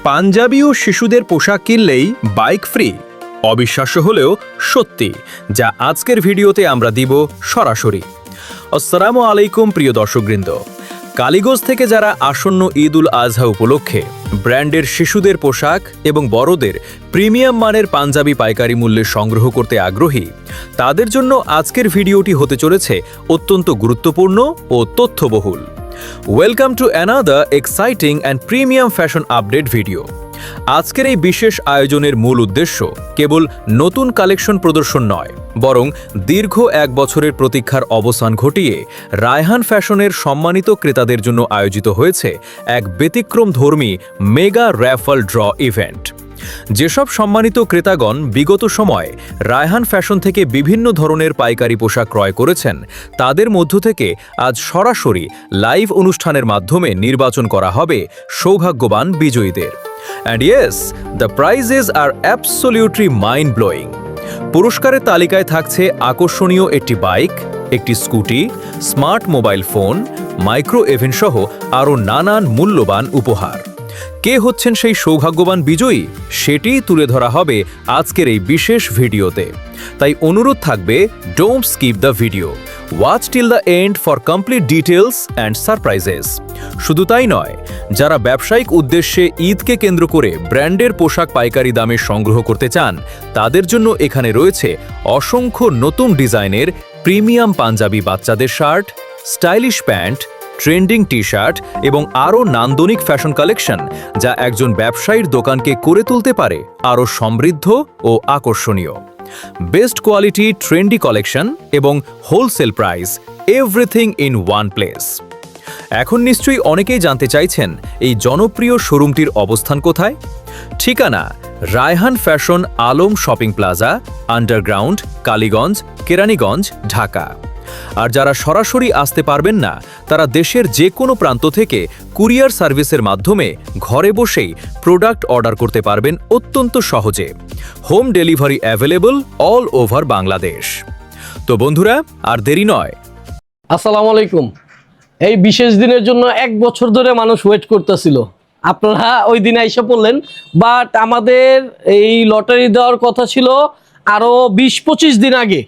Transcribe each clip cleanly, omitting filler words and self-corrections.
পাঞ্জাবি ও শিশুদের পোশাক কিনলেই বাইক ফ্রি। অবিশ্বাস্য হলেও সত্যি, যা আজকের ভিডিওতে আমরা দিব সরাসরি। আসসালামু আলাইকুম প্রিয় দর্শকবৃন্দ, কালীগঞ্জ থেকে যারা আসন্ন ঈদ উল আজহা উপলক্ষে ব্র্যান্ডের শিশুদের পোশাক এবং বড়দের প্রিমিয়াম মানের পাঞ্জাবি পাইকারি মূল্যে সংগ্রহ করতে আগ্রহী, তাদের জন্য আজকের ভিডিওটি হতে চলেছে অত্যন্ত গুরুত্বপূর্ণ ও তথ্যবহুল। Welcome to another exciting and premium fashion update video. আজকের এই বিশেষ আয়োজনের মূল উদ্দেশ্য কেবল নতুন কালেকশন প্রদর্শন নয়, বরং দীর্ঘ এক বছরের প্রতীক্ষার অবসান ঘটিয়ে রায়হান ফ্যাশনের সম্মানিত ক্রেতাদের জন্য আয়োজিত হয়েছে এক ব্যতিক্রমধর্মী মেগা র্যাফল ড্র ইভেন্ট। যেসব সম্মানিত ক্রেতাগণ বিগত সময়ে রায়হান ফ্যাশন থেকে বিভিন্ন ধরনের পাইকারি পোশাক ক্রয় করেছেন, তাদের মধ্য থেকে আজ সরাসরি লাইভ অনুষ্ঠানের মাধ্যমে নির্বাচন করা হবে সৌভাগ্যবান বিজয়ীদের। And yes, the prizes are absolutely mind-blowing. পুরস্কারের তালিকায় থাকছে আকর্ষণীয় একটি বাইক, একটি scooty, smart mobile phone, micro oven সহ আরও নানান মূল্যবান উপহার। কে হচ্ছেন সেই সৌভাগ্যবান বিজয়ী, সেটিই তুলে ধরা হবে আজকের এই বিশেষ ভিডিওতে। তাই অনুরোধ থাকবে, don't skip the video, watch till the end for complete details and surprises. শুধু তাই নয়, যারা ব্যবসায়িক উদ্দেশ্যে ঈদকে কেন্দ্র করে ব্র্যান্ডের পোশাক পাইকারি দামে সংগ্রহ করতে চান, তাদের জন্য এখানে রয়েছে অসংখ্য নতুন ডিজাইনের প্রিমিয়াম পাঞ্জাবি বাচ্চাদের shirt, stylish pant, trending T shirt এবং আরও নান্দনিক ফ্যাশন কালেকশন, যা একজন ব্যবসায়ীর দোকানকে করে তুলতে পারে আরও সমৃদ্ধ ও আকর্ষণীয়। বেস্ট কোয়ালিটি ট্রেন্ডি কালেকশন এবং wholesale price, everything in one place. এখন নিশ্চয়ই অনেকেই জানতে চাইছেন এই জনপ্রিয় শোরুমটির অবস্থান কোথায়। ঠিকানা: Raihan fashion, Alam shopping plaza, underground, Kaliganj, Keraniganj, Dhaka. আর যারা সরাসরি আসতে পারবেন না, তারা দেশের যে কোনো প্রান্ত থেকে কুরিয়ার সার্ভিসের মাধ্যমে ঘরে বসেই প্রোডাক্ট অর্ডার করতে পারবেন অত্যন্ত সহজে। Home delivery available all over Bangladesh. তো বন্ধুরা, আর দেরি নয়। আসসালামু আলাইকুম। এই বিশেষ দিনের জন্য এক বছর ধরে মানুষ ওয়েট করতেছিল, আপনারা ওই দিনে এসে পড়লেন। বাট আমাদের এই লটারি দেওয়ার কথা ছিল আরো 20-25 দিন আগে,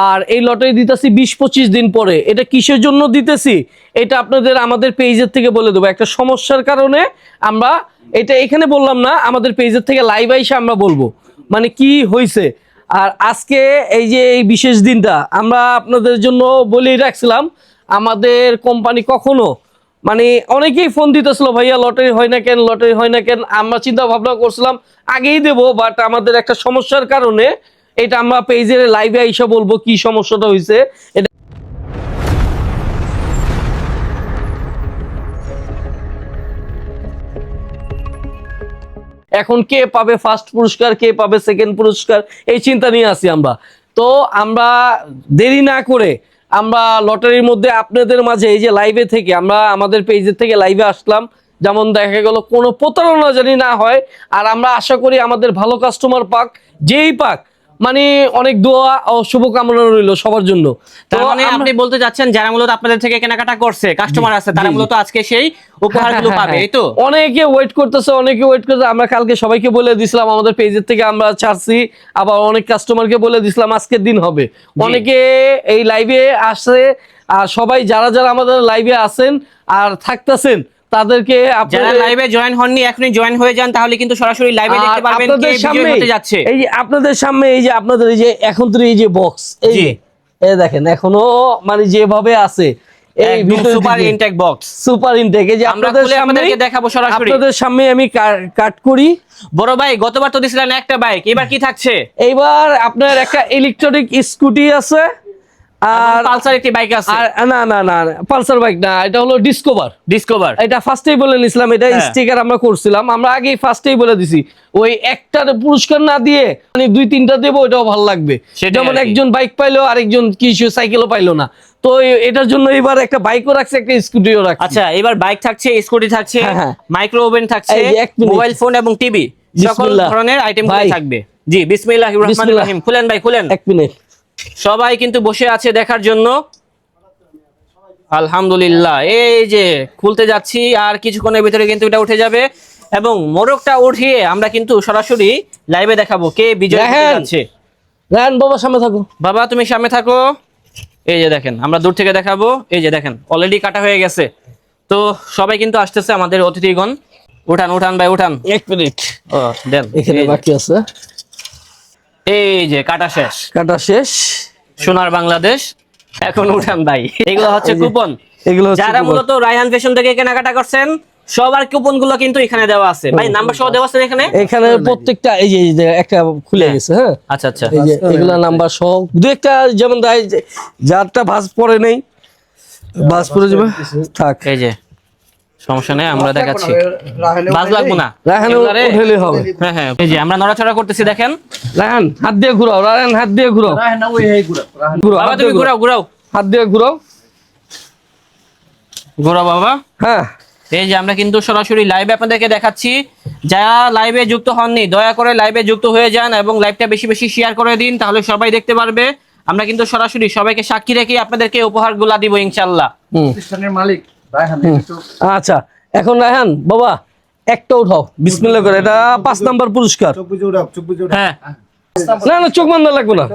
আর এই লটারি দিতেছি 20-25 দিন পরে। এটা কিসের জন্য দিতেছি এটা আপনাদের আমাদের পেজের থেকে বলে দেবো। একটা সমস্যার কারণে আমরা এটা এখানে বললাম না, আমাদের পেজের থেকে লাইভ আইসে আমরা বলবো মানে কি হয়েছে। আর আজকে এই যে এই বিশেষ দিনটা আমরা আপনাদের জন্য বলেই রাখছিলাম। আমাদের কোম্পানি কখনো মানে অনেকেই ফোন দিতেছিল, ভাইয়া লটারি হয় না কেন, লটারি হয় না কেন। আমরা চিন্তা ভাবনা করছিলাম আগেই দেবো, বাট আমাদের একটা সমস্যার কারণে এটা আমরা পেজের লাইভে আইসা বলবো কি সমস্যাটা হয়েছে। এটা এখন কে পাবে ফার্স্ট পুরস্কার, কে পাবে সেকেন্ড পুরস্কার, এই চিন্তা নিয়ে আছি আমরা। তো আমরা দেরি না করে আমরা লটারির মধ্যে আপনাদের মাঝে এই যে লাইভে থেকে আমরা আমাদের পেজের থেকে লাইভে আসলাম, যেমন দেখা গেল কোনো প্রতারণা জানি না হয়। আর আমরা আশা করি আমাদের ভালো কাস্টমার পাক, যেই পাক মানে অনেক দোয়া ও শুভকামনা রইল সবার জন্য। তো মানে আপনি বলতে যাচ্ছেন যারা মূলত আপনাদের থেকে কেনাকাটা করছে, কাস্টমার আছে, তারা মূলত আজকে সেই উপহারগুলো পাবে, এই তো? অনেকে ওয়েট করতেছে, আমরা কালকে সবাইকে বলে দিছিলাম, আমাদের পেজের থেকে আমরা ছাড়ছি, আবার অনেক কাস্টমারকে বলে দিছিলাম আজকের দিন হবে। অনেকে এই লাইভে আসে, আর সবাই যারা যারা আমাদের লাইভে আছেন আর থাকতেছেন তাদেরকে, যারা লাইভে জয়েন হননি এখনই জয়েন হয়ে যান, তাহলে কিন্তু সরাসরি লাইভে দেখতে পারবেন কে বিজয়ী হতে যাচ্ছে। এই যে আপনাদের সামনে এই যে আপনাদের এই যে এখন তো এই যে বক্স, এই দেখেন এখনো মানে যেভাবে আছে, এই super intake box, super intake. এই যে আপনাদেরকে দেখাবো সরাসরি, আপনাদের সামনে আমি কাট করি। বড় ভাই, গতবার তো দিছিলেন একটা বাইক, এবার কি থাকছে? এইবার আপনার একটা ইলেকট্রনিক স্কুটি আছে, আর পালসার একটি বাইক আছে। না না না, পালসার বাইক না, এটা হলো ডিসকভার। এটা ফার্স্টেই বলে নিছিলাম, এটা স্টিকার আমরা করছিলাম, আমরা আগেই ফার্স্টেই বলে দিছি। ওই একটার পুরস্কার না দিয়ে মানে 2-3টা দেবো, এটাও ভালো লাগবে। যেমন একজন বাইক পাইলো, আরেকজন কিছু সাইকেলও পাইলো না। তো এটার জন্য এবার একটা বাইকও রাখছে, একটা স্কুটিও রাখছে। আচ্ছা, এবার বাইক থাকছে, স্কুটি থাকছে, মাইক্রো ওভেন থাকছে, মোবাইল ফোন এবং টিভি, সকল ধরনের আইটেম থাকবে। জি, বিসমিল্লাহির রহমানির রহিম। খুলেন ভাই, খুলেন। 1 মিনিট। সবাই কিন্তু বসে আছে দেখার জন্য। আলহামদুলিল্লাহ, এই যে খুলতে যাচ্ছি, আর কিছুক্ষণের ভিতরে কিন্তু এটা উঠে যাবে। এবং মোরগটা উঠিয়ে আমরা কিন্তু সরাসরি লাইভে দেখাবো কে বিজয় হতে রায়হান। যাচ্ছে। রায়হান বাবা সামনে থাকো। বাবা তুমি সামনে থাকো। এই যে দেখেন আমরা দূর থেকে দেখাবো। এই যে দেখেন অলরেডি কাটা হয়ে গেছে। তো সবাই কিন্তু আসতেছে আমাদের অতিথিগণ। উঠান উঠান ভাই উঠান। 1 মিনিট ও দেন এখানে এই যে। বাকি আছে। এই যে কাটা শেষ। কাটা শেষ। সোনার বাংলাদেশ এখন উঠান ভাই। এগুলো হচ্ছে এই যে, কুপন। এগুলো হচ্ছে যারা কুপন। মূলত রায়হান ফ্যাশন থেকে কেনাকাটা করছেন সবার কুপন গুলো কিন্তু এখানে দেওয়া আছে ভাই, নাম্বার সহ দেওয়া আছে এখানে। এখানে প্রত্যেকটা এই যে একটা খুলে গেছে, হ্যাঁ আচ্ছা আচ্ছা এই যে এগুলা নাম্বার সহ দু একটা যেমন দেয় যারটা ভাঁজ পড়ে নেই ভাঁজ পড়ে যাবে থাক। এই যে সমস্যা নেই আমরা দেখাচ্ছি, বাজ লাগবো না। রায়হান এগুলারে- উঠেলে হবে। হ্যাঁ হ্যাঁ এই যে আমরা নড়াচড়া করতেছি দেখেন। রায়হান হাত দিয়ে ঘুরাও, রায়হান হাত দিয়ে ঘুরাও, ঘুরাও, বাবা হাত তুমি দিয়ে ঘুরাও ঘুরাও হাত দিয়ে ঘুরাও। ঘুরাও বাবা। হ্যাঁ এই যে আমরা কিন্তু সরাসরি লাইভে আপনাদেরকে দেখাচ্ছি। যারা লাইভে যুক্ত হননি দয়া করে লাইভে যুক্ত হয়ে যান এবং লাইভটা বেশি বেশি শেয়ার করে দিন, তাহলে সবাই দেখতে পারবে। আমরা কিন্তু সরাসরি সবাইকে সাক্ষী রেখে আপনাদেরকে উপহারগুলা দিব ইনশাআল্লাহ। প্রতিষ্ঠানের মালিক রায়হান আচ্ছা এখন রায়হান বাবা একটা উঠাও বিসমিল্লাহ করে, এটা 5 নাম্বার পুরস্কার। হ্যাঁ না না চোখ বন্ধ লাগবে না,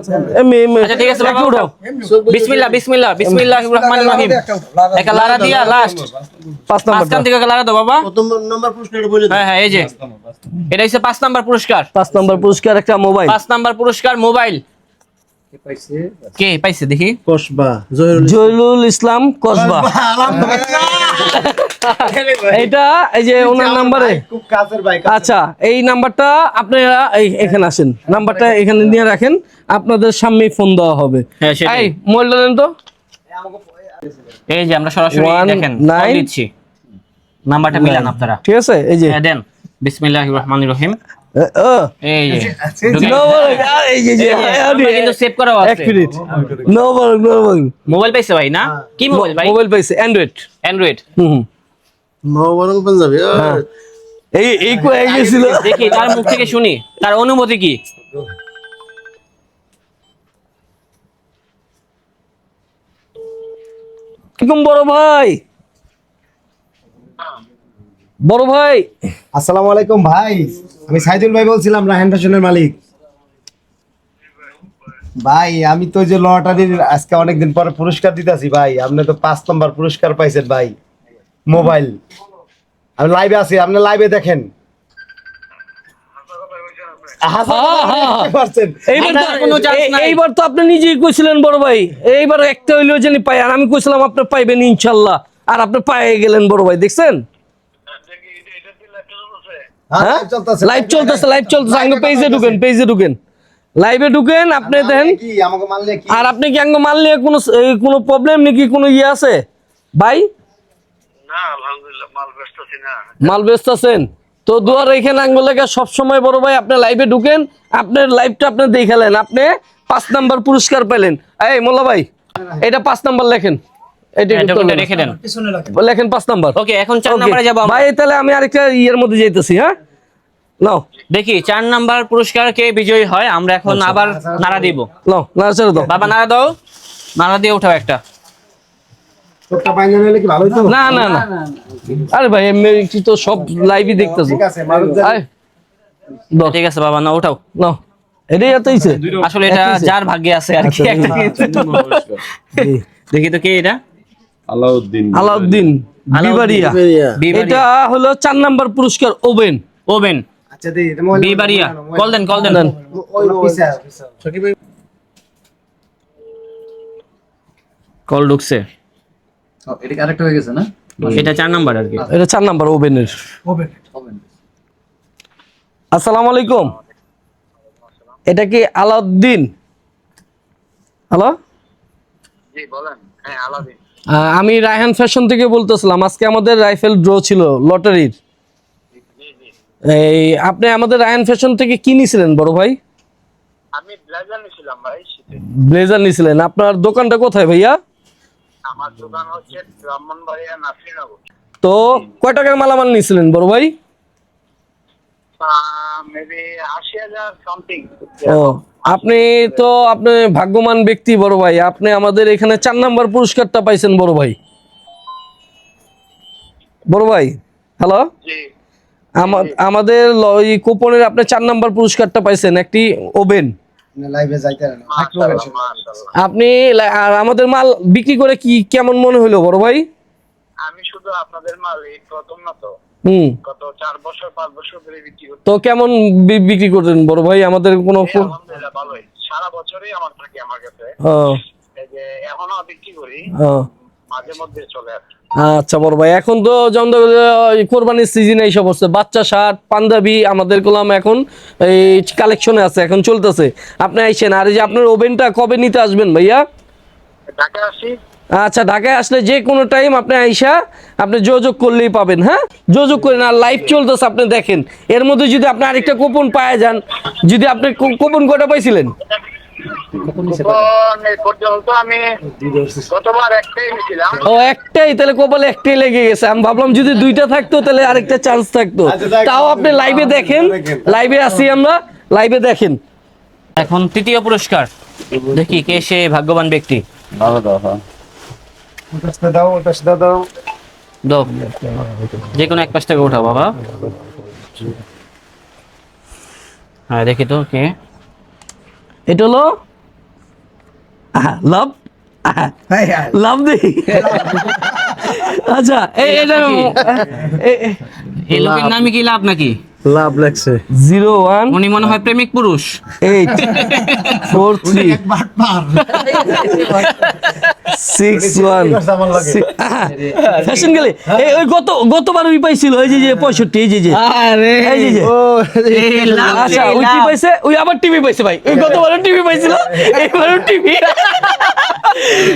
আচ্ছা ঠিক আছে বাবা একটা উঠাও। বিসমিল্লাহ বিসমিল্লাহ বিসমিল্লাহির রহমানির রহিম। একটা লারা দিয়া লাস্ট 5 নাম্বার মাঝখান থেকে লারা দাও বাবা। প্রথম নাম্বার প্রশ্নটা বলে হ্যাঁ হ্যাঁ এই যে এটা হচ্ছে 5 নাম্বার পুরস্কার। 5 নাম্বার পুরস্কার একটা মোবাইল। 5 নাম্বার পুরস্কার মোবাইল কে পাইছে দেখি। কসবা জয়লুল ইসলাম কসবা। এটা এই যে ওনার নাম্বারে। খুব কাছের ভাই। আচ্ছা এই নাম্বারটা আপনারা এখানে আসেন, নাম্বারটা এখানে নিয়ে রাখেন, আপনাদের সামনে ফোন দেওয়া হবে। হ্যাঁ, সেটাই। এই মোবাইলটা দেন তো। এই যে আমরা সরাসরি 19 দেখেন কল দিচ্ছি, নাম্বারটা মিলান আপনারা। ঠিক আছে এই যে হ্যাঁ দেন বিসমিল্লাহির রহমানির রহিম। ও এই যে ঢুকে- নো বল এই যে আমরা কিন্তু সেভ করা এক আছে। মিনিট নো বল মোবাইল পাইছে ভাই না? কি মোবাইল ভাই? মোবাইল পাইছে অ্যান্ড্রয়েড। অ্যান্ড্রয়েড। হুম নবরং পাঞ্জাবি এই কো হয়ে গেছিল। দেখি তার মুখ থেকে শুনি তার অনুমতি কি। কিরকম বড় ভাই? বড় ভাই আসসালামু আলাইকুম ভাই, আমি সাইদুল ভাই বলছিলাম, রায়হান ফ্যাশনের মালিক। ভাই আমি তো যে লটারির আজকে অনেকদিন পরে পুরস্কার দিতেছি ভাই, আপনি তো 5 নম্বর পুরস্কার পাইছেন ভাই, মোবাইল। আমি লাইভে আছি, আপনি লাইভে দেখেন। এইবার তো আপনি নিজেই কইছিলেন বড় ভাই, এইবার একটা হইলেও জানি পাই, আর আমি কইছিলাম আপনি পাইবেন ইনশাল্লাহ, আর আপনি পাইয়ে গেলেন বড় ভাই। দেখছেন লাইভ চলতেছে আঙ্গ পেজে ঢুকেন লাইভে ঢুকেন, আপনি দেখেন। আমাকে মানলে কি? আর আপনি কি আঙ্গ মানলে কোনো প্রবলেম নাকি কোনো ইয়ে আছে ভাই? না আলহামদুলিল্লাহ মাল ব্যস্ত আছি না। মাল ব্যস্ত আছেন তো দুয়ার এখানে আঙ্গ লেগে সবসময় বড় ভাই আপনি লাইভে ঢুকেন, আপনার লাইভটা আপনি দেখালেন, আপনি 5 নাম্বার পুরস্কার পেলেন। এই মোল্লা ভাই এটা 5 নাম্বার লেখেন, এটা হ্যাঁ, ডকুমেন্টটা রেখে দেন। লেখেন 5 নাম্বার। ওকে এখন 4 Okay, নম্বরে যাব আমরা। ভাই তাহলে আমি আরেকটা ইয়ের মধ্যে যাইতেছি। হ্যাঁ নাও দেখি 4 নাম্বার পুরস্কার কে বিজয়ী হয়, আমরা এখন আবার নাড়া দিব। নাও না ছেড়ে দাও। বাবা নাড়া দাও, নাড়া দিয়ে উঠাও একটা। টোটকা পাইনা নিলে কি ভালো হইতো? না না না আরে ভাই এমনি কি তো সব লাইভই দেখতেছি। ঠিক আছে, মারুফ ভাই। আয় দাও, ঠিক আছে বাবা না উঠাও। নাও এটাই এতইছে আসলে এটা যার ভাগ্যে আছে আর কি। একটা কিছু। দেখি তো কে এটা। আলাউদ্দিন বিবারিয়া। এটা হলো 4 নাম্বার পুরস্কার ওভেন। ওভেন আচ্ছা দেই, এটা মোবাইল বিবারিয়া। কল দেন ওই পিছে সকিব ভাই। কল ঢুকছে। এটা আরেকটা হয়ে গেছে না? এটা 4 নাম্বার আর কি। এটা 4 নাম্বার ওভেনের। আসসালামু আলাইকুম, এটা কি আলাউদ্দিন? হ্যালো জি বলেন। হ্যাঁ আলাদিন। আমি রায়হান ফ্যাশন থেকে বলতেছিলাম, আজকে আমাদের রাইফেল ড্র ছিল লটারির। এই আপনি আমাদের রায়হান ফ্যাশন থেকে কি নিছিলেন বড় ভাই? আমি ব্লেজার নিয়েছিলাম ভাই শীতে। ব্লেজার নিছিলেন। আপনার দোকানটা কোথায় ভাইয়া? আমার দোকান হচ্ছে ব্রাহ্মণবাড়িয়া নাসিরনগর। তো কয় টাকার মালামাল নিছিলেন বড় ভাই? Maybe 80,000 something. ও আপনি ভাগ্যবান ব্যক্তি বড় ভাই, আপনি আমাদের এখানে 4 নাম্বার পুরস্কারটা পাইছেন বড় ভাই। বড় ভাই হ্যালো, জি আমাদের এই কুপনের আপনি 4 নাম্বার পুরস্কারটা পাইছেন, একটি ওভেন। লাইভে যাইতে না মাশাআল্লাহ মাশাআল্লাহ। আপনি আর আমাদের মাল বিক্রি করে কি কেমন মনে হলো বড় ভাই? আমি শুধু আপনাদের মাল এই প্রথম না তো, গত 4 বছর 5 বছর ধরে বিক্রি করছি। তো কেমন বিক্রি করতেন বড় ভাই? আমাদের কোনো আলহামদুলিল্লাহ ভালোই, সারা বছরই আমার থাকে আমার কাছে। এই যে এখনো বিক্রি করি, মাঝে মধ্যে চলে আসে। আচ্ছা বড় ভাই, এখন তো যেমন কোরবানির সিজন এইসব হচ্ছে, বাচ্চা শার্ট পাঞ্জাবি আমাদের গোলাম এখন এই কালেকশনে আছে, এখন চলতেছে। আপনি আইসেন। আর এই যে আপনার ওভেনটা কবে নিতে আসবেন ভাইয়া? ঢাকা আসি। আচ্ছা, ঢাকায় আসলে যে কোনো টাইম আপনি আইসা আপনি যোগাযোগ করলেই পাবেন। হ্যাঁ, যোগাযোগ করেন। আর লাইভ চলতেছে, আপনি দেখেন। এর মধ্যে যদি আপনি আরেকটা কুপন পাওয়া যান, যদি আপনি কুপন কয়টা পাইছিলেন? কুপন এই পর্যন্ত আমি গতবার একটাই নিয়েছিলাম। ও, একটাই? তাহলে কপালে একটাই লেগে গেছে। আমি ভাবলাম যদি দুইটা থাকতো তাহলে আরেকটা চান্স থাকতো। তাও আপনি লাইভে দেখেন, লাইভে আসি আমরা, লাইভে দেখেন। এখন তৃতীয় পুরস্কার, দেখি কে সে ভাগ্যবান ব্যক্তি। দাও ওটা সেটা দাও। দাও, যে কোনো এক পাশ থেকে ওঠাও বাবা। হ্যাঁ, দেখি তো কে। এটা হলো লাভ, লাভ দেই। আচ্ছা, এটা এই লোকের নামই কি লাভ নাকি? লাভ লাগছে 01 উনি মনে হয় প্রেমিক পুরুষ। 8 43 61 ফ্যাশন গেলে ওই গতবার ওই পাইছিল, ওই যে 65, এই যে আরে এই যে আচ্ছা, ওই কি পাইছে? ওই আবার টিভি পাইছে ভাই। ওই গতবারও টিভি পাইছিল, এবারও টিভি।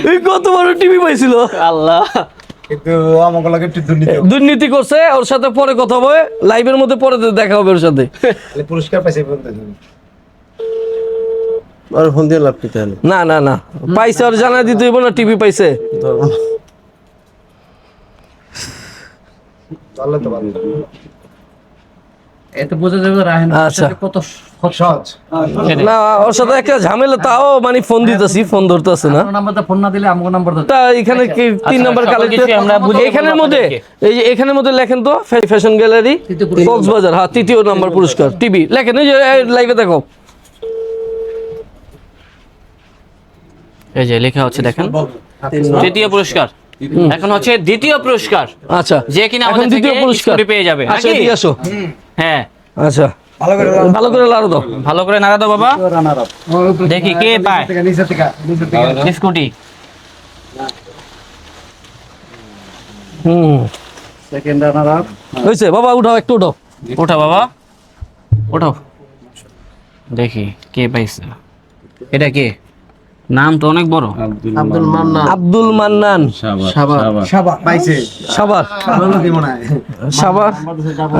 ওই গতবারও টিভি পাইছিল। আল্লাহ, কিন্তু আমাকে লাগে একটু দুর্নীতি করছে। ওর সাথে পরে কথা হবে, লাইভের মধ্যে পরে দেখা হবে ওর সাথে। পুরস্কার পাইছে বলতে আর ফোন দিয়ে লাভ কি তাহলে? না না না, পাইছে আর জানা দিতে হইব না, টিভি পাইছে। ভালো তো ভালো। এতে বোঝা যাবে রাহেন আচ্ছা। কত সহজ। না, ওর সাথে একটা ঝামেলা, তাও মানে ফোন দিতেছি, ফোন ধরতেছে না। নাম্বারটা ফোন না দিলে আমগো নাম্বার দাও। তা এখানে কি 3 নাম্বার সকল কালেক্ট কিছুই আমরা বুঝিয়ে এখানের বলবো মধ্যে, আপনাদেরকে। এই যে এখানের মধ্যে লেখেন তো ফ্যাশন গ্যালারি কক্সবাজার, হ্যাঁ, 3য় নাম্বার পুরস্কার টিভি লেখেন। এই যে লাইভে দেখো, এই যে লেখা হচ্ছে, দেখেন তৃতীয় পুরস্কার। এখন হচ্ছে দ্বিতীয় পুরস্কার, আচ্ছা, যে কিনা এখন আমাদের দ্বিতীয় থেকে পুরস্কার স্কুটি পেয়ে যাবে আচ্ছা, নাকি? এদিকে আসো। হ্যাঁ, আচ্ছা, ভালো করে লাড়ো দাও। ভালো করে নাড়া দাও বাবা, রানার আপ দেখি কে পায় নিচে থেকে স্কুটি। সেকেন্ড রানার আপ হয়েছে বাবা, উঠাও, একটু উঠাও। ওঠা বাবা, ওঠো, দেখি কে পাইছে। এটা কে? নাম তো অনেক বড়। আব্দুল মান্নান। আব্দুল মান্নান সাবা পাইছে। সাবার, ভালো কি মনে হয়? সাবার।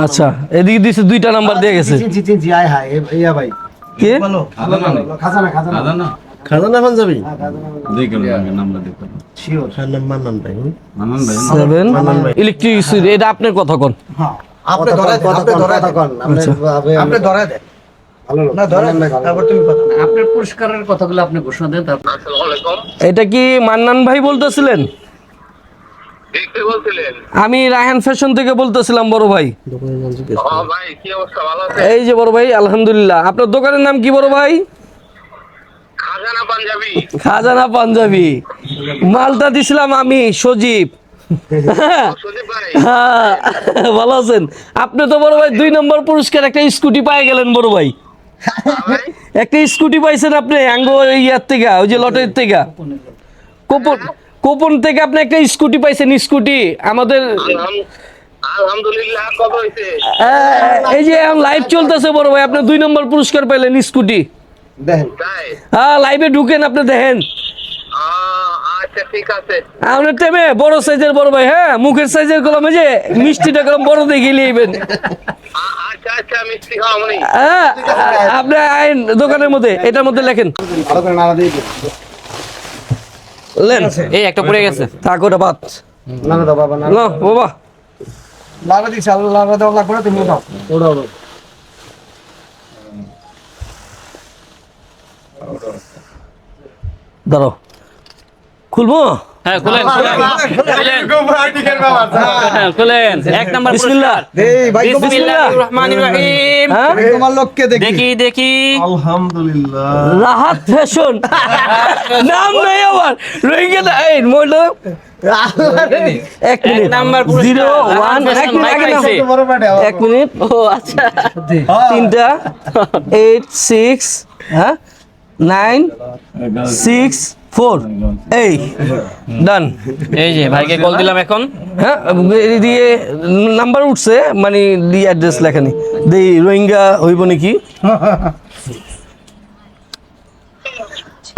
আচ্ছা, এদিকে দিছে 2টা নাম্বার দিয়ে গেছে। জি জি জি, আয় হায় ইয়া ভাই কে? খাজানা খাজানা খাজানা পাঞ্জাবি শিওর মান্নান ভাই 7 ইলেকট্রিসিটি। এটা আপনার কথা কোন? আপনি ধরে কথা কোন আপনি ধরে দেন। ভালো লোক। না ধরে তারপর তুমি কথা। আপনার পুরস্কারের কথাগুলো আপনি ঘোষণা দেন তারপর। আসসালামু আলাইকুম। এটা কি মান্নান ভাই বলতেছিলেন? কে বলছিলেন? আমি রায়হান ফ্যাশন থেকে বলতেছিলাম বড় ভাই। ভাই কি অবস্থা, ভালো আছেন? এই যে বড় ভাই, আলহামদুলিল্লাহ। আপনার দোকানের নাম কি বড় ভাই? খাজানা পাঞ্জাবি। খাজানা পাঞ্জাবি। মালটা দিছিলাম আমি, সজীব। সুদীপ ভাই, হ্যাঁ, ভালো আছেন? আপনি তো বড় ভাই 2 নম্বর পুরস্কার একটা স্কুটি পাই গেলেন বড় ভাই। একটা স্কুটি পাইছেন আপনি আঙ্গো ইয়ার থেকে, ওই যে লটারির থেকে, কুপন থেকে আপনি একটা স্কুটি পাইছেন। স্কুটি আমাদের আলহামদুলিল্লাহ। কত হইছে? এই যে লাইভ চলতেছে বড় ভাই, আপনি 2 নম্বর পুরস্কার পাইলেন স্কুটি। দেখেন তাই? হ্যাঁ, লাইভে ঢুকেন, আপনি দেখেন। আচ্ছা ঠিক আছে। আপনার টাইমে বড় সাইজের বড় ভাই, হ্যাঁ, মুখের সাইজের কলমে যে মিষ্টিটা কলম বড় দেখে নিয়েবেন। আচ্ছা আচ্ছা, মিষ্টি খাওয়া মনে। হ্যাঁ, আপনি আইন দোকানের মধ্যে, এটার মধ্যে লেখেন, ভালো করে নাড়া দিয়ে লেন। এই একটা পড়ে গেছে। থাক, ওটা বাদ। নাড়া দাও বাবা না বাবা, লাগা দিছ লাগা দাও লাগা তুমি দাও ওড়াও দাঁড়াও, খুলবো। হ্যাঁ খুলেন হ্যাঁ, খুলেন 1 নাম্বার বিসমিল্লাহ। বিসমিল্লাহির রহমানির রহিম। হ্যাঁ দেখি দেখি রাহাত ফ্যাশন নাম নাই আমার রোহিঙ্গা এই মোটো 1 মিনিট 1 নাম্বার পুরস্কার 01 এক মিনিট আগে পাইছে। 1 মিনিট ও আচ্ছা তিনটা 8 6 হ্যাঁ 9 6 4 এই ডান। এই যে ভাইকে কল দিলাম এখন। হ্যাঁ এই দিয়ে নাম্বার উঠছে মানে দি অ্যাড্রেস লেখানি দেই রোহিঙ্গা হইব নাকি।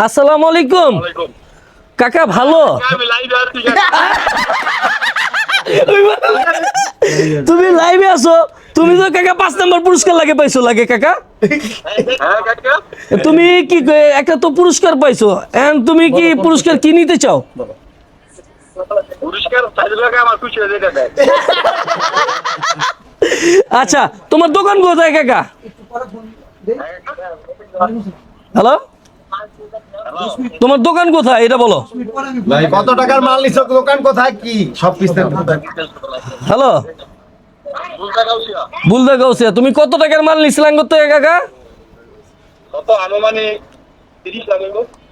আসসালামু আলাইকুম কাকা, ভালো? তুমি লাইভে আছো? তুমি তো কাকা 5 নাম্বার পুরস্কার লাগে পাইছো লাগে কাকা। তুমি কি একটা তো পুরস্কার পাইছো, এন্ড তুমি কি পুরস্কার কি নিতে চাও? আচ্ছা তোমার দোকান কোথায় কাকা? হ্যালো, তোমার দোকান কোথায় এটা বলো। কত টাকার মাল নিছো, দোকান কোথায়, কি সব বিস্তারিত। হ্যালো বুলদা গাউসিয়া, তুমি কত টাকার মাল নিছিলাম করতে কাকা?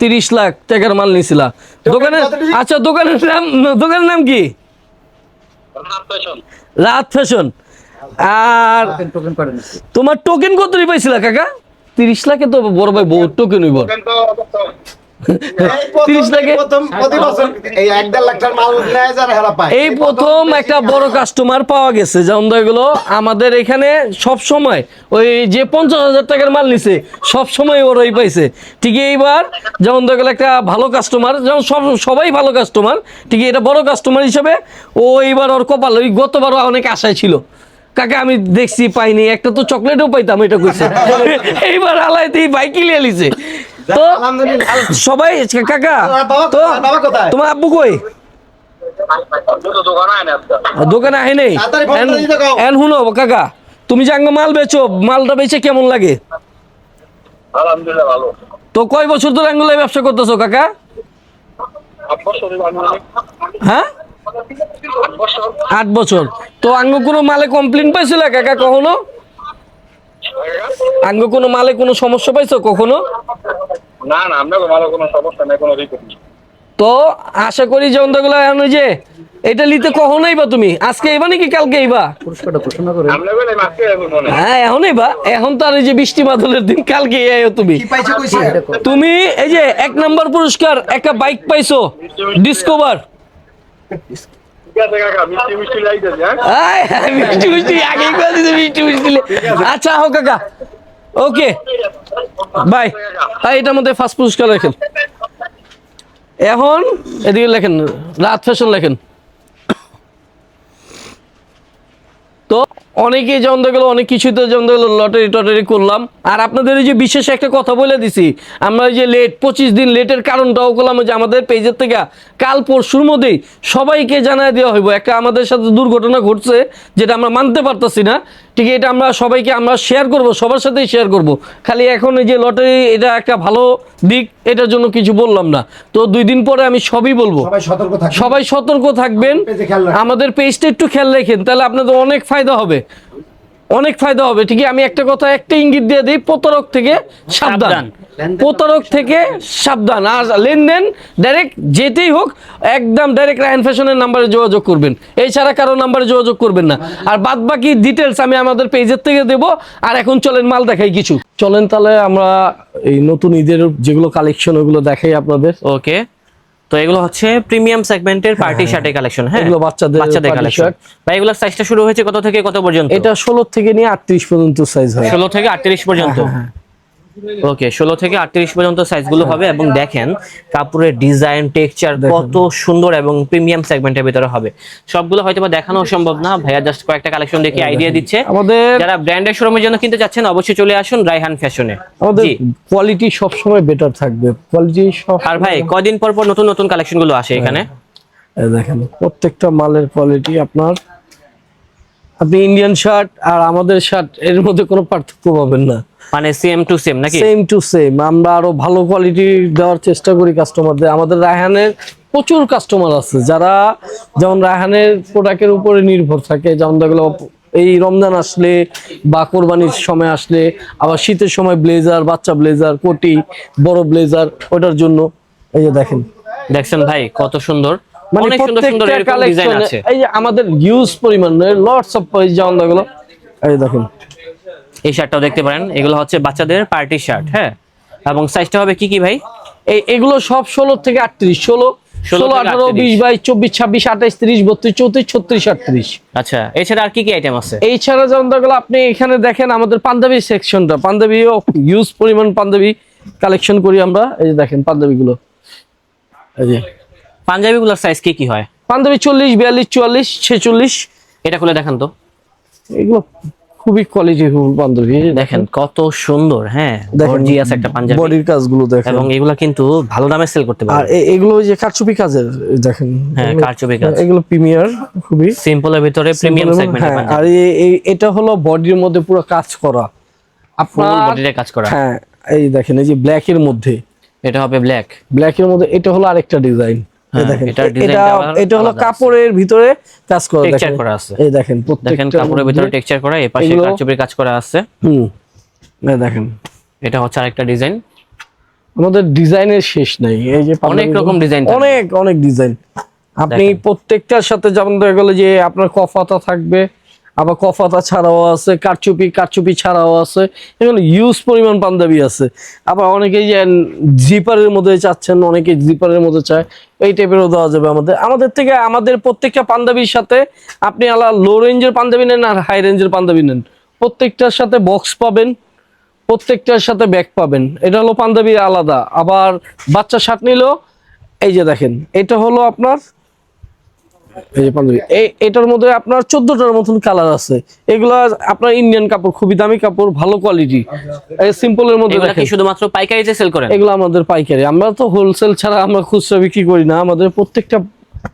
30 লাখ টাকার মাল নিছিলা দোকানে। আচ্ছা দোকানের নাম কি? রাত ফ্যাশন। আর টোকেন করেন তোমার টোকেন কত পাইছিলা কাকা? 30 লাখে তো বড় ভাই বহুত টোকেন হইব। 30 লাখে প্রতি বছর এই 1.5 লাখ টাকার মাল নেয় যারা হেরা পায়। এই প্রথম একটা বড় কাস্টমার পাওয়া গেছে। যেমন এগুলো আমাদের এখানে সব সময় ওই যে 50,000 টাকার মাল নিছে সব সময় ওরাই পাইছে। ঠিক এইবার যেমন দেখলো একটা ভালো কাস্টমার, যেমন সবাই ভালো কাস্টমার, ঠিক এটা বড় কাস্টমার হিসেবে ও এইবার ওর কপাল, ওই গতবারও অনেক আশায় ছিল কাকা, আমি দেখছি পাইনি, একটা তো চকলেটও পাইতাম এটা কইছে। এইবার আলাইতেই বাইক লিয়ে লিছে। তো সবাই কাকা, তো তোমার আব্বু কই? দোকানে আহে নেই। এন শুনো কাকা, তুমি যে আঙ্গ মাল বেচো, মালটা বেচে কেমন লাগে? আলহামদুলিল্লাহ ভালো। তো কয় বছর ধরে আঙ্গুলের ব্যবসা করতেছো কাকা? হ্যাঁ 8 বছর। তো আঙ্গ কোনো মালে কমপ্লেন পাইছিল কাকা কখনো? আঙ্গ কোনো মালে কোনো সমস্যা পাইছো কখনো? না না, আমরা ভালো, কোনো সমস্যা নেই, কোনো রিপোর্ট নেই। তো আশা করি যেমন দেখলো এখন ওই যে এটা নিতে কখনোই বা তুমি আজকে এইবা নাকি কালকে এইবা? পুরস্কারটা ঘোষণা করে আমরা বলে মাসে মনে হ্যাঁ এখনই বা, এখন তো আর এই যে বৃষ্টি বাদলের দিন কালকে আইও তুমি। তুমি এই যে 1 নাম্বার পুরস্কার একটা বাইক পাইছো ডিসকভার। ঠিক আছে কাকা, মিষ্টি মিষ্টি লাইতেছে। হ্যাঁ মিষ্টি মিষ্টি আগেই করে দিছে, মিষ্টি মিষ্টি আচ্ছা হোক কাকা, ওকে বাই। এটার মধ্যে ফার্স্ট পুরস্কার লেখেন। এখন এদিকে লেখেন রাত ফ্যাশন লেখেন। তো অনেকেই যেমন দেখলো অনেক কিছুতে যেমন দেখলো লটারি করলাম। আর আপনাদের এই যে বিশেষ একটা কথা বলে দিছি, আমরা এই যে লেট 25 দিন লেটের কারণটাও করলাম যে আমাদের পেজের থেকে কাল পরশুর মধ্যেই সবাইকে জানায় দেওয়া হইব। একটা আমাদের সাথে দুর্ঘটনা ঘটছে যেটা আমরা মানতে পারতেছি না, ঠিক এটা আমরা সবাইকে আমরা শেয়ার করব, সবার সাথেই শেয়ার করব। খালি এখন এই যে লটারি এটা একটা ভালো দিক, এটার জন্য কিছু বললাম না। তো 2 দিন পরে আমি সবই বলবো। সবাই সতর্ক থাকবেন, আমাদের পেজটা একটু খেয়াল রাখেন, তাহলে আপনাদের অনেক ফায়দা হবে, অনেক ফায়দা হবে। ঠিক আমি একটা কথা একটা ইঙ্গিত দিয়ে দিই, প্রতারক থেকে সাবধান, প্রতারক থেকে সাবধান। আর লেনদেন ডাইরেক্ট যেতেই হোক একদম ডাইরেক্ট রায়হান ফ্যাশনের নাম্বারে যোগাযোগ করবেন, এছাড়া কারো নাম্বারে যোগাযোগ করবেন না। আর বাদ বাকি ডিটেলস আমি আমাদের পেজের থেকে দেব। আর এখন চলেন মাল দেখাই কিছু, চলেন তাহলে আমরা এই নতুন ঈদের যেগুলো কালেকশন ওগুলো দেখাই আপনাদের। ওকে, তো এগুলো হচ্ছে প্রিমিয়াম সেগমেন্টের পার্টি শার্টের কালেকশন। হ্যাঁ এগুলো বাচ্চাদের party কালেকশন। shirt। ভাই এগুলোর সাইজটা শুরু হয়েছে কত থেকে কত পর্যন্ত? এটা 16 থেকে নিয়ে 38 পর্যন্ত সাইজ হয়। 16 থেকে 38 পর্যন্ত। ওকে, 16 থেকে 38 পর্যন্ত সাইজগুলো হবে। এবং দেখেন কাপড়ের ডিজাইন টেক্সচার কত সুন্দর এবং প্রিমিয়াম সেগমেন্টের ভিতরে হবে। সবগুলো হয়তো বা দেখানো সম্ভব না, ভাইয়া জাস্ট কয়েকটা কালেকশন দেখে আইডিয়া দিচ্ছে। আমাদের যারা ব্র্যান্ডের শোরুমের জন্য কিনতে চাচ্ছেন অবশ্যই চলে আসুন রায়হান ফ্যাশনে। আমাদের জি। কোয়ালিটি সব সময় বেটার থাকবে, কোয়ালিটি সব। আর ভাই কয়দিন পর পর নতুন নতুন কালেকশন গুলো আসে এখানে? এই দেখেন প্রত্যেকটা মালের কোয়ালিটি আপনার, আপনি ইন্ডিয়ান শার্ট আর আমাদের শার্ট এর মধ্যে কোনো পার্থক্য পাবেন না, মানে সেম টু সেম নাকি? Same to same. আমরা আরো ভালো কোয়ালিটি দেওয়ার চেষ্টা করি কাস্টমারদের। আমাদের রায়হানের প্রচুর কাস্টমার আছে যারা যেমন রায়হানের প্রোডাক্টের উপরে নির্ভর থাকে, যেমন দেখলো এই রমজান আসলে বা কোরবানির সময় আসলে, আবার শীতের সময় ব্লেজার, বাচ্চা ব্লেজার, কোটি, বড় ব্লেজার, ওটার জন্য এই যে দেখেন। দেখছেন ভাই কত সুন্দর, মানে অনেক সুন্দর সুন্দর প্রত্যেকটা এরকম ডিজাইন কালেকশন আছে। এই যে আমাদের হিউজ পরিমাণে লটস অফ প্রাইস যেমন দেখলো এই দেখেন। এই শার্টটাও দেখতে পারেন, এগুলো হচ্ছে বাচ্চাদের পার্টি শার্ট। হ্যাঁ, এবং সাইজটা হবে কি কি ভাই? এগুলো সব 16 থেকে 38, 16, 16 থেকে 18, 20, 22, 24, 26, 28, 30, 32, 34, 36, 38। আচ্ছা, এছাড়া আর কি কি আইটেম আছে? এই ছাড়া যেমন দেখলো আপনি এখানে দেখেন আমাদের পাঞ্জাবি সেকশনটা, পাঞ্জাবিও হিউজ পরিমাণ পাঞ্জাবি কালেকশন করি আমরা। এই যে দেখেন পাঞ্জাবিগুলো, এই যে পাঞ্জাবিগুলোর সাইজ কি কি হয়? পাঞ্জাবি 40, 42, 44, 46। এটা খুলে দেখান তো। এগুলো খুবই কোয়ালিটিফুল পাঞ্জাবি, দেখেন কত সুন্দর। হ্যাঁ, গর্জিয়াস একটা পাঞ্জাবি, বডির কাজগুলো দেখেন, এবং এগুলা কিন্তু ভালো দামে সেল করতে আর পারবে। এগুলো ওই যে কারচুপি কাজের, এই দেখেন। হ্যাঁ, কারচুপি কাজ, এগুলো প্রিমিয়ার, খুবই সিম্পলের ভিতরে প্রিমিয়াম সেগমেন্টের হ্যাঁ। পাঞ্জাবি। আর এটা হলো বডির মধ্যে পুরো কাজ করা, ফুল আপনার বডিতে কাজ করা। হ্যাঁ। এই দেখেন এই যে ব্ল্যাক এর মধ্যে, এটা হবে ব্ল্যাক। ব্ল্যাক এর মধ্যে এটা হলো আরেকটা ডিজাইন। হ্যাঁ, দেখেন এটার এটা ডিজাইনটা আবার এটা হলো আলাদা আছে। কাপড়ের ভিতরে কাজ করা, টেক্সচার দেখেন করা আছে। এই দেখেন দেখেন প্রত্যেকটা কাপড়ের ভিতরে টেক্সচার করা, এই পাশে এগুলো- কারচুপির কাজ করা আছে। এই দেখেন এটা হচ্ছে আরেকটা ডিজাইন। আমাদের ডিজাইনের শেষ নাই। এই যে অনেক রকম ডিজাইন থাকবে। অনেক অনেক ডিজাইন। আপনি দেখেন। প্রত্যেকটার সাথে যেমন দেখা গেল যে আপনার কফাতা থাকবে, আবার কফাতা ছাড়াও আছে, কারচুপি ছাড়াও আছে, এগুলো হিউজ পরিমাণ পাঞ্জাবি আছে। আবার অনেকেই যে জিপারের মধ্যে চাচ্ছেন, অনেকে জিপারের মধ্যে চায়, এই টাইপেরও দেওয়া যাবে। আমাদের থেকে আমাদের প্রত্যেকটা পাঞ্জাবির সাথে আপনি লো রেঞ্জের পাঞ্জাবি নেন আর হাই রেঞ্জের পাঞ্জাবি নেন, প্রত্যেকটার সাথে বক্স পাবেন, প্রত্যেকটার সাথে ব্যাগ পাবেন। এটা হলো পাঞ্জাবি আলাদা। আবার বাচ্চা শার্ট নিলেও এই যে দেখেন, এটা হলো আপনার এই যে পাঞ্জাবি, এটার মধ্যে আপনার 14টার মতন কালার আছে। এগুলা আপনার ইন্ডিয়ান কাপড়, খুবই দামি কাপড়, ভালো কোয়ালিটি। এই সিম্পলের মধ্যে এগুলা কি দেখেন, শুধুমাত্র পাইকারিতে সেল করেন? এগুলো আমাদের পাইকারি, আমরা তো হোলসেল ছাড়া আমরা খুচরা বিক্রি করি না, আমাদের প্রত্যেকটা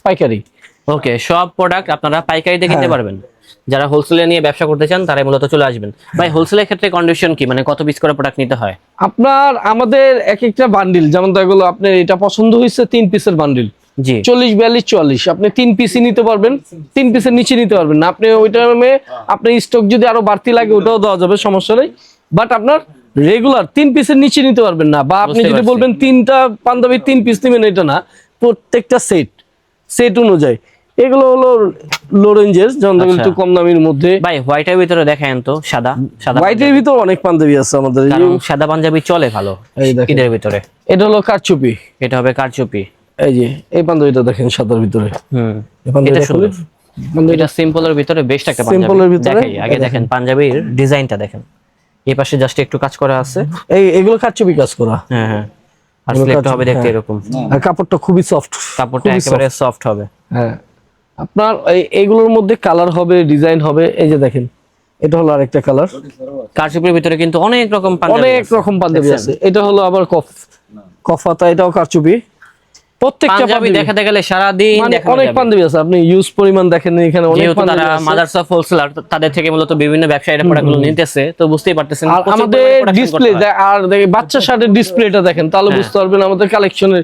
পাইকারি। ওকে, সব প্রোডাক্ট আপনারা পাইকারিতে কিনতে হ্যাঁ। পারবেন। যারা হোলসেলে নিয়ে ব্যবসা করতে চান তারাই মূলত চলে আসবেন। ভাই, হোলসেলের ক্ষেত্রে কন্ডিশন কি, মানে কত পিস করে প্রোডাক্ট নিতে হয়? আপনার আমাদের এক একটা বান্ডিল, যেমন দেখলো আপনার এটা পছন্দ হয়েছে 3 পিসের বান্ডিল, জি, 40, 42, 44, আপনি 3 পিসই নিতে পারবেন, 3 পিসের নিচে নিতে পারবেন না। আপনি ওইটার আপনার স্টক যদি আরো বাড়তি লাগে ওটাও দেওয়া যাবে, সমস্যা নেই। বাট আপনার রেগুলার 3 পিসের নিচে নিতে পারবেন না। বা আপনি বুঝতে যদি পারছি। বলবেন 3টা পাঞ্জাবি 3 পিস নেবেন, এটা না, প্রত্যেকটা সেট অনুযায়ী। এগুলো হলো লো রেঞ্জের, যেমন দেখুন আচ্ছা। একটু কম দামের মধ্যে। ভাই হোয়াইটের ভিতরে দেখেন তো, সাদা সাদা হোয়াইটের ভিতর অনেক পাঞ্জাবি আছে আমাদের। এই যে কারণ সাদা পাঞ্জাবি চলে ভালো এই দেখেন। ঈদের ভিতরে। এটা হলো কারচুপি, এটা হবে কারচুপি। এই যে এই পাঞ্জাবিটা দেখেন সাদার ভিতরে। হুম, এই পাঞ্জাবিটা এটা সুন্দর। খুলে- পাঞ্জাবিটা এটা সিম্পলের ভিতরে বেস্ট একটা Simple পাঞ্জাবি। এর ভিতরে দেখাই আগে, দেখেন পাঞ্জাবির ডিজাইনটা দেখেন। এই পাশে জাস্ট একটু কাজ করা আছে। এগুলো কারচুপি কাজ করা। হ্যাঁ হ্যাঁ, আর এগুলো স্লিপটা হবে দেখতে হ্যাঁ। এরকম। আর কাপড়টা খুবই সফট, কাপড়টা একেবারে সফট হবে। হ্যাঁ। আপনার এইগুলোর মধ্যে কালার হবে, ডিজাইন হবে। এই যে দেখেন, এটা হলো আরেকটা কালার। কারচুপির ভিতরে কিন্তু অনেক রকম পাঞ্জাবি অনেক আছে। রকম পাঞ্জাবি দেখছেন? আছে। এটা হলো আবার কফাতা, এটাও কারচুপি। প্রত্যেকটা পাঞ্জাবি পাঞ্জাবি দেখাতে গেলে সারা দিন মানে দেখানো অনেক যাবে। পাঞ্জাবি আছে, আপনি ইউজ পরিমাণ দেখেন এখানে অনেক যেহেতু পাঞ্জাবি তারা আছে। মাদার্স অফ হোলসেলার, তাদের থেকে মূলত বিভিন্ন ব্যবসায়ীরা প্রোডাক্টগুলো নিতেছে, তো বুঝতেই পারতেছেন আর প্রচুর আমাদের পরিমাণে production ডিসপ্লে করতে হয়। আর দেখেন বাচ্চা শার্টের ডিসপ্লেটা দেখেন, তাহলে হ্যাঁ। বুঝতে পারবেন আমাদের কালেকশনের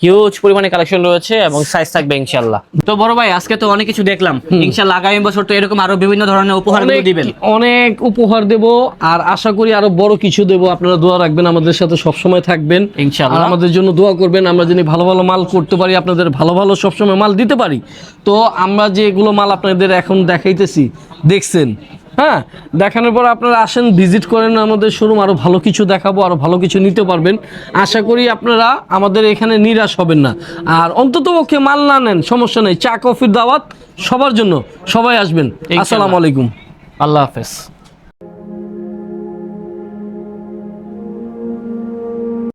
হিউজ পরিমাণে কালেকশন রয়েছে এবং সাইজ থাকবে ইনশাআল্লাহ। তো বড় ভাই, আজকে তো অনেক কিছু দেখলাম, ইনশাআল্লাহ আগামী বছর তো এরকম আরো বিভিন্ন ধরনের উপহারগুলো দিবেন। অনেক উপহার দেব, আর আশা করি আরো বড় কিছু দেব। আপনারা দোয়া রাখবেন, আমাদের সাথে সবসময় থাকবেন ইনশাআল্লাহ। আর আমাদের জন্য দোয়া করবেন, আমরা যেন ভালো ভালো মাল করতে পারি, আপনাদের ভালো ভালো সবসময় মাল দিতে পারি। তো আমরা যেগুলো মাল আপনাদের এখন দেখাইতেছি, দেখছেন, হ্যাঁ, দেখানোর পর আপনারা আসেন, ভিজিট করেন আমাদের শোরুম, আরো ভালো কিছু দেখাবো, আরো ভালো কিছু নিতে পারবেন। আশা করি আপনারা আমাদের এখানে নিরাশ হবেন না। আর অন্তত পক্ষে মাল না নেন সমস্যা নেই, চা কফির দাওয়াত সবার জন্য, সবাই আসবেন। আসসালামু আলাইকুম। আল্লাহ হাফেজ।